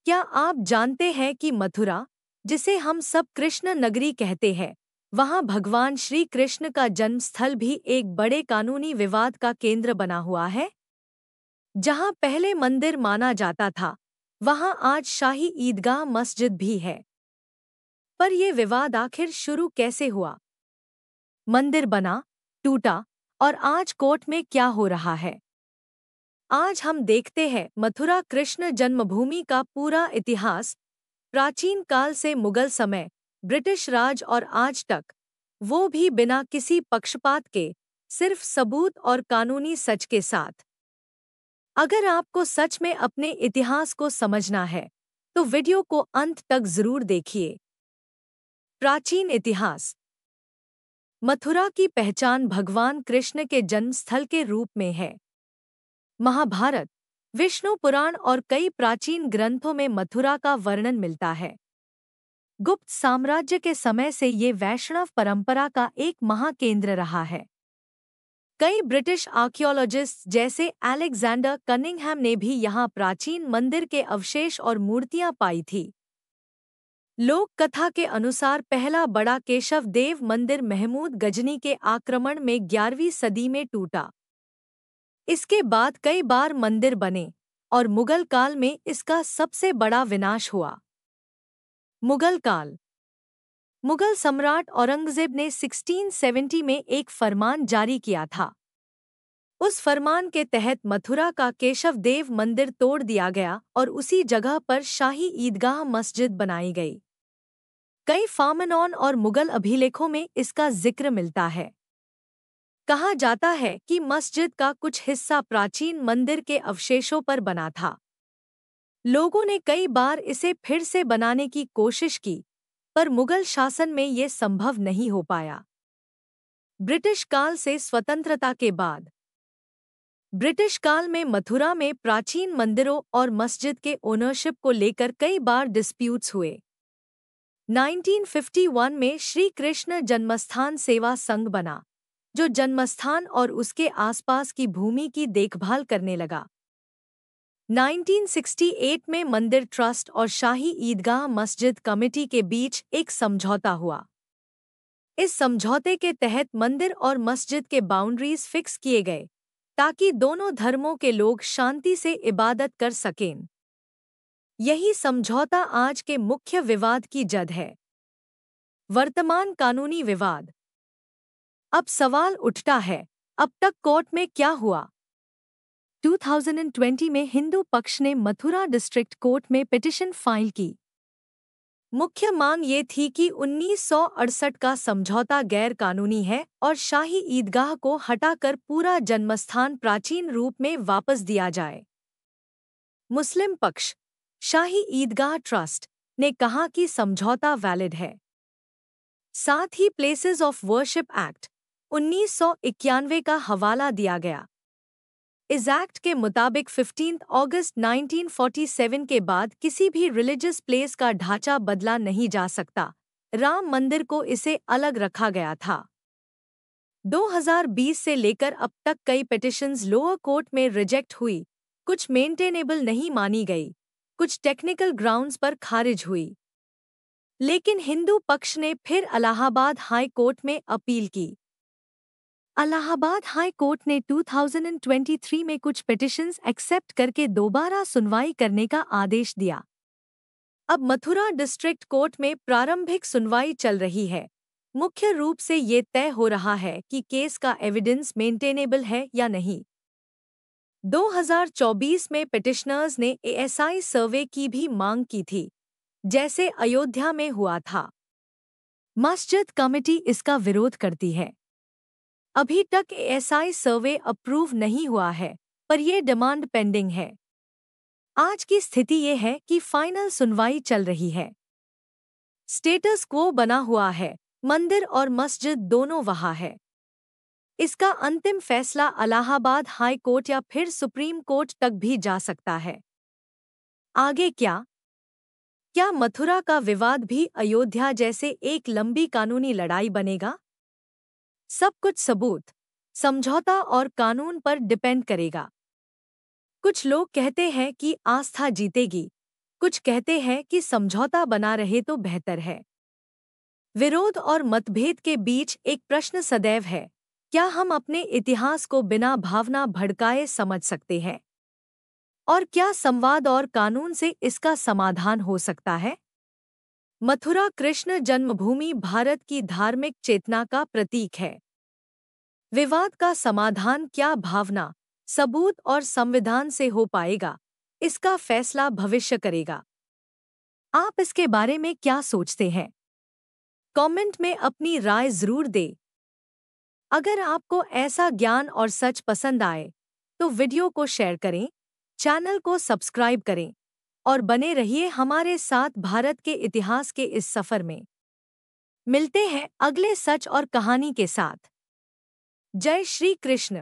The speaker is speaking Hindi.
क्या आप जानते हैं कि मथुरा, जिसे हम सब कृष्ण नगरी कहते हैं, वहाँ भगवान श्री कृष्ण का जन्म स्थल भी एक बड़े कानूनी विवाद का केंद्र बना हुआ है? जहाँ पहले मंदिर माना जाता था, वहाँ आज शाही ईदगाह मस्जिद भी है। पर यह विवाद आखिर शुरू कैसे हुआ? मंदिर बना, टूटा और आज कोर्ट में क्या हो रहा है? आज हम देखते हैं मथुरा कृष्ण जन्मभूमि का पूरा इतिहास, प्राचीन काल से मुगल समय, ब्रिटिश राज और आज तक, वो भी बिना किसी पक्षपात के, सिर्फ सबूत और कानूनी सच के साथ। अगर आपको सच में अपने इतिहास को समझना है, तो वीडियो को अंत तक जरूर देखिए। प्राचीन इतिहास। मथुरा की पहचान भगवान कृष्ण के जन्म स्थल के रूप में है। महाभारत, विष्णु पुराण और कई प्राचीन ग्रंथों में मथुरा का वर्णन मिलता है। गुप्त साम्राज्य के समय से ये वैष्णव परंपरा का एक महाकेंद्र रहा है। कई ब्रिटिश आर्कियोलॉजिस्ट जैसे अलेक्जेंडर कनिंघहैम ने भी यहाँ प्राचीन मंदिर के अवशेष और मूर्तियां पाई थी। लोक कथा के अनुसार पहला बड़ा केशव देव मंदिर महमूद गजनी के आक्रमण में 11वीं सदी में टूटा। इसके बाद कई बार मंदिर बने और मुगल काल में इसका सबसे बड़ा विनाश हुआ। मुगल काल। मुगल सम्राट औरंगजेब ने 1670 में एक फरमान जारी किया था। उस फरमान के तहत मथुरा का केशव देव मंदिर तोड़ दिया गया और उसी जगह पर शाही ईदगाह मस्जिद बनाई गई। कई फार्मनॉन और मुगल अभिलेखों में इसका जिक्र मिलता है। कहा जाता है कि मस्जिद का कुछ हिस्सा प्राचीन मंदिर के अवशेषों पर बना था। लोगों ने कई बार इसे फिर से बनाने की कोशिश की, पर मुगल शासन में ये संभव नहीं हो पाया। ब्रिटिश काल से स्वतंत्रता के बाद। ब्रिटिश काल में मथुरा में प्राचीन मंदिरों और मस्जिद के ओनरशिप को लेकर कई बार डिस्प्यूट्स हुए। 1951 में श्री कृष्ण जन्मस्थान सेवा संघ बना, जो जन्मस्थान और उसके आसपास की भूमि की देखभाल करने लगा। 1968 में मंदिर ट्रस्ट और शाही ईदगाह मस्जिद कमेटी के बीच एक समझौता हुआ। इस समझौते के तहत मंदिर और मस्जिद के बाउंड्रीज फिक्स किए गए, ताकि दोनों धर्मों के लोग शांति से इबादत कर सकें। यही समझौता आज के मुख्य विवाद की जड़ है। वर्तमान कानूनी विवाद। अब सवाल उठता है, अब तक कोर्ट में क्या हुआ? 2020 में हिंदू पक्ष ने मथुरा डिस्ट्रिक्ट कोर्ट में पिटीशन फाइल की। मुख्य मांग ये थी कि 1968 का समझौता गैर कानूनी है और शाही ईदगाह को हटाकर पूरा जन्मस्थान प्राचीन रूप में वापस दिया जाए। मुस्लिम पक्ष, शाही ईदगाह ट्रस्ट, ने कहा कि समझौता वैलिड है। साथ ही प्लेसेस ऑफ वर्शिप एक्ट 1991 का हवाला दिया गया। इस एक्ट के मुताबिक 15 अगस्त 1947 के बाद किसी भी रिलीजियस प्लेस का ढांचा बदला नहीं जा सकता। राम मंदिर को इसे अलग रखा गया था। 2020 से लेकर अब तक कई पिटीशंस लोअर कोर्ट में रिजेक्ट हुई, कुछ मेंटेनेबल नहीं मानी गई, कुछ टेक्निकल ग्राउंड्स पर खारिज हुई। लेकिन हिंदू पक्ष ने फिर इलाहाबाद हाई कोर्ट में अपील की। इलाहाबाद हाई कोर्ट ने 2023 में कुछ पिटीशंस एक्सेप्ट करके दोबारा सुनवाई करने का आदेश दिया। अब मथुरा डिस्ट्रिक्ट कोर्ट में प्रारंभिक सुनवाई चल रही है। मुख्य रूप से ये तय हो रहा है कि केस का एविडेंस मेंटेनेबल है या नहीं। 2024 में पिटिशनर्स ने एएसआई सर्वे की भी मांग की थी, जैसे अयोध्या में हुआ था। मस्जिद कमेटी इसका विरोध करती है। अभी तक एएसआई सर्वे अप्रूव नहीं हुआ है, पर यह डिमांड पेंडिंग है। आज की स्थिति ये है कि फाइनल सुनवाई चल रही है। स्टेटस क्वो बना हुआ है, मंदिर और मस्जिद दोनों वहाँ है। इसका अंतिम फैसला इलाहाबाद हाई कोर्ट या फिर सुप्रीम कोर्ट तक भी जा सकता है। आगे क्या? क्या मथुरा का विवाद भी अयोध्या जैसे एक लंबी कानूनी लड़ाई बनेगा? सब कुछ सबूत, समझौता और कानून पर डिपेंड करेगा। कुछ लोग कहते हैं कि आस्था जीतेगी, कुछ कहते हैं कि समझौता बना रहे तो बेहतर है। विरोध और मतभेद के बीच एक प्रश्न सदैव है, क्या हम अपने इतिहास को बिना भावना भड़काए समझ सकते हैं? और क्या संवाद और कानून से इसका समाधान हो सकता है? मथुरा कृष्ण जन्मभूमि भारत की धार्मिक चेतना का प्रतीक है। विवाद का समाधान क्या भावना, सबूत और संविधान से हो पाएगा, इसका फैसला भविष्य करेगा। आप इसके बारे में क्या सोचते हैं? कमेंट में अपनी राय जरूर दें। अगर आपको ऐसा ज्ञान और सच पसंद आए तो वीडियो को शेयर करें, चैनल को सब्सक्राइब करें और बने रहिए हमारे साथ भारत के इतिहास के इस सफर में। मिलते हैं अगले सच और कहानी के साथ। जय श्री कृष्ण।